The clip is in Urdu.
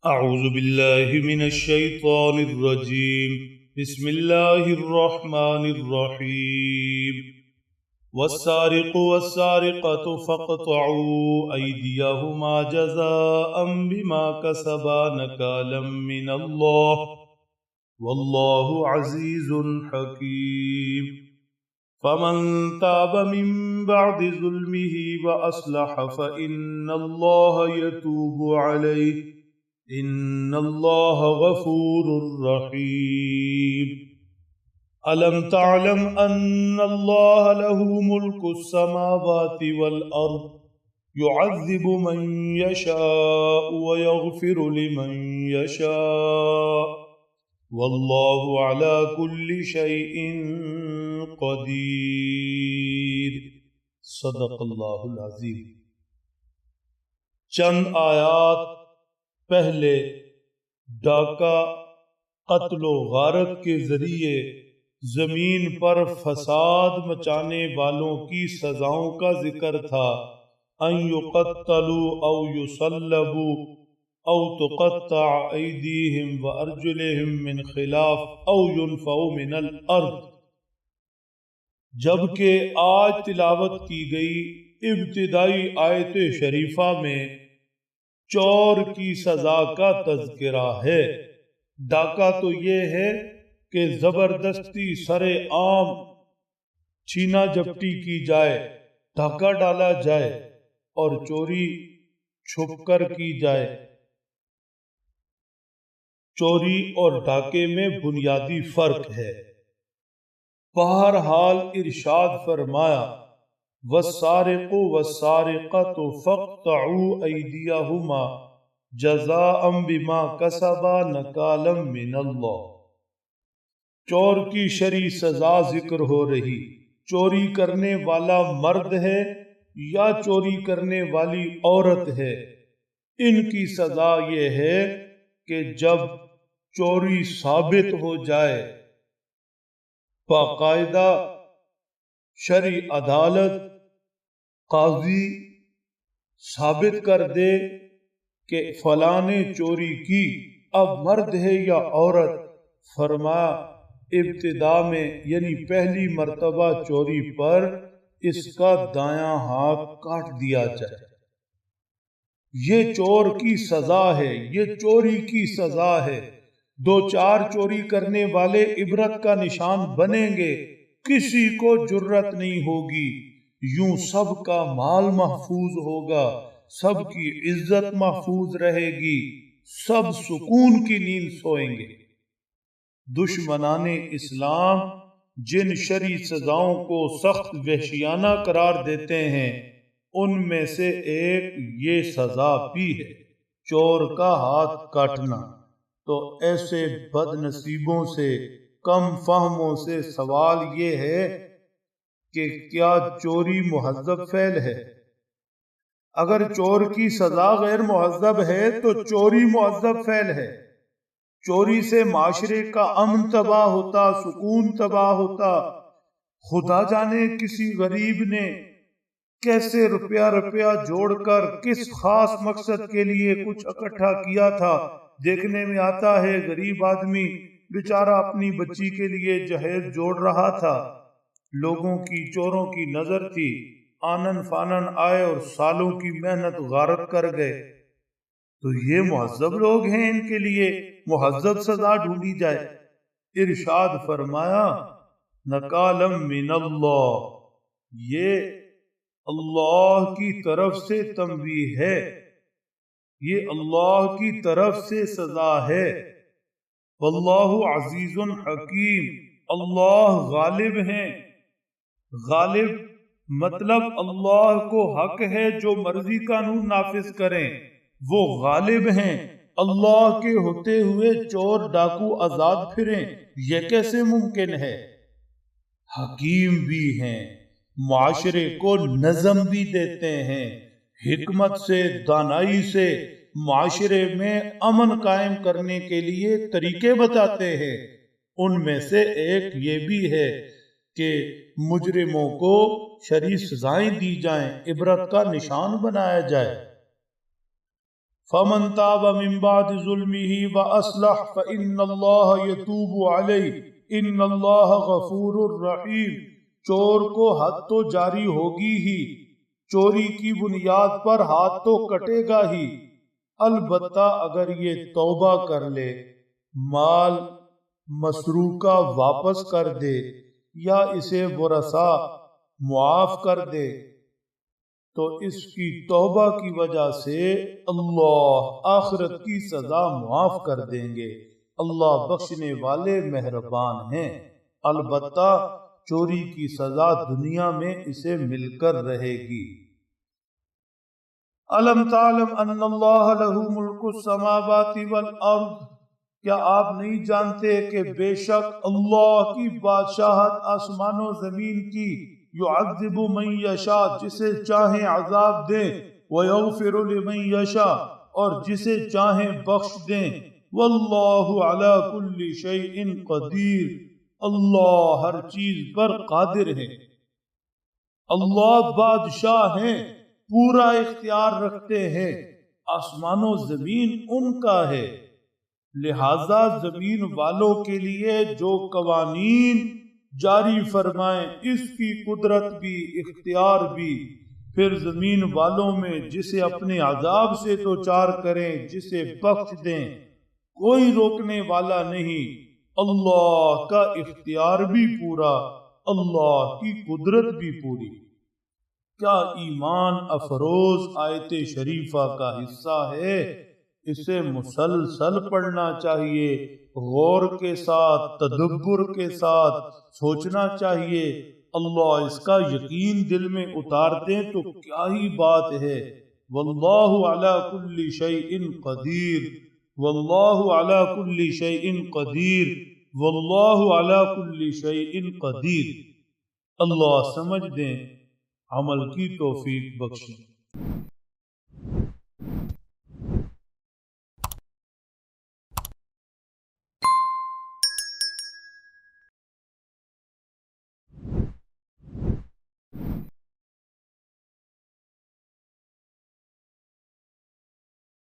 أعوذ بالله من الشيطان الرجيم بسم الله الرحمن الرحيم والسارق والسارقة فاقطعوا أيديهما جزاء بما كسبا نكالا من الله والله عزيز حكيم فمن تاب من بعد ظلمه وأصلح فإن الله يتوب عليه ان اللہ غفور رحیم الم تعلم ان اللہ له ملک السماوات والارض يعذب من يشاء ويغفر لمن يشاء واللہ على كل شيء قدیر صدق اللہ العظیم۔ چند آیات پہلے ڈاکہ، قتل و غارت کے ذریعے زمین پر فساد مچانے والوں کی سزاؤں کا ذکر تھا۔ ان یقتلوا او یصلبوا او تقطع ایدیہم وارجلہم من خلاف او ینفوا من الارض، جبکہ آج تلاوت کی گئی ابتدائی آیت شریفہ میں چور کی سزا کا تذکرہ ہے۔ ڈاکہ تو یہ ہے کہ زبردستی سر عام چھینا جپٹی کی جائے، ڈاکہ ڈالا جائے، اور چوری چھپ کر کی جائے۔ چوری اور ڈاکے میں بنیادی فرق ہے۔ بہرحال ارشاد فرمایا والسارق والسارقة فاقطعوا أيديهما جزاء بما كسبا نكالا من اللہ۔ چور کی شرعی سزا ذکر ہو رہی۔ چوری کرنے والا مرد ہے یا چوری کرنے والی عورت ہے، ان کی سزا یہ ہے کہ جب چوری ثابت ہو جائے، باقاعدہ شرعی عدالت قاضی ثابت کر دے کہ فلاں نے چوری کی، اب مرد ہے یا عورت، فرمایا ابتدا میں یعنی پہلی مرتبہ چوری پر اس کا دایاں ہاتھ کاٹ دیا جائے۔ یہ چور کی سزا ہے، یہ چوری کی سزا ہے۔ دو چار چوری کرنے والے عبرت کا نشان بنیں گے، کسی کو جرت نہیں ہوگی، یوں سب کا مال محفوظ ہوگا، سب کی عزت محفوظ رہے گی، سب سکون کی نیند سوئیں گے۔ دشمنان اسلام جن شرعی سزاؤں کو سخت وحشیانہ قرار دیتے ہیں، ان میں سے ایک یہ سزا بھی ہے، چور کا ہاتھ کاٹنا۔ تو ایسے بد نصیبوں سے، کم فہموں سے سوال یہ ہے کہ کیا چوری مہذب فعل ہے؟ اگر چور کی سزا غیر مہذب ہے تو چوری مہذب فعل ہے۔ چوری سے معاشرے کا امن تباہ ہوتا، سکون تباہ ہوتا۔ خدا جانے کسی غریب نے کیسے روپیہ جوڑ کر کس خاص مقصد کے لیے کچھ اکٹھا کیا تھا، دیکھنے میں آتا ہے غریب آدمی بیچارہ اپنی بچی کے لیے جہیز جوڑ رہا تھا، لوگوں کی چوروں کی نظر تھی، آنن فانن آئے اور سالوں کی محنت غارت کر گئے۔ تو یہ مہذب لوگ ہیں، ان کے لیے مہذب سزا ڈھونڈی جائے۔ ارشاد فرمایا نکالم من اللہ، یہ اللہ کی طرف سے تنبیہ ہے، یہ اللہ کی طرف سے سزا ہے۔ واللہ عزیز حکیم، اللہ غالب ہیں۔ غالب مطلب اللہ کو حق ہے جو مرضی قانون نافذ کریں، وہ غالب ہیں۔ اللہ کے ہوتے ہوئے چور ڈاکو آزاد پھریں، یہ کیسے ممکن ہے؟ حکیم بھی ہیں، معاشرے کو نظم بھی دیتے ہیں، حکمت سے، دانائی سے معاشرے میں امن قائم کرنے کے لیے طریقے بتاتے ہیں۔ ان میں سے ایک یہ بھی ہے کہ مجرموں کو شرعی سزائیں دی جائیں، عبرت کا نشان بنایا جائے۔ فمن تاب من بعد ظلمه وأصلح فإن الله يتوب عليه إن الله غفور رحيم۔ چور کو حد تو جاری ہوگی ہی، چوری کی بنیاد پر ہاتھ تو کٹے گا ہی، البتہ اگر یہ توبہ کر لے، مال مسروقہ واپس کر دے یا اسے ورثاء معاف کر دے تو اس کی توبہ کی وجہ سے اللہ آخرت کی سزا معاف کر دیں گے۔ اللہ بخشنے والے مہربان ہیں، البتہ چوری کی سزا دنیا میں اسے مل کر رہے گی۔ الم تعلم ان اللہ لہ ملک السماوات والارض، کیا آپ نہیں جانتے کہ بے شک اللہ کی بادشاہت آسمان و زمین کی، یعذب من یشاء جسے چاہیں عذاب دیں، ویغفر لمن یشاء اور جسے چاہیں بخش دیں، واللہ علی کل شیء قدیر اللہ ہر چیز پر قادر ہے۔ اللہ بادشاہ ہیں، پورا اختیار رکھتے ہیں، آسمان و زمین ان کا ہے، لہذا زمین والوں کے لیے جو قوانین جاری فرمائیں اس کی قدرت بھی اختیار بھی، پھر زمین والوں میں جسے اپنے عذاب سے دوچار کریں جسے بخش دیں، کوئی روکنے والا نہیں، اللہ کا اختیار بھی پورا، اللہ کی قدرت بھی پوری۔ کیا ایمان افروز آیت شریفہ کا حصہ ہے، اسے مسلسل پڑھنا چاہیے، غور کے ساتھ تدبر کے ساتھ سوچنا چاہیے۔ اللہ اس کا یقین دل میں اتار دیں تو کیا ہی بات ہے۔ واللہ علی کل شیء قدیر، واللہ علی کل شیء قدیر، واللہ علی کل شیء قدیر۔ اللہ سمجھ دیں، عمل کی توفیق بخشیں۔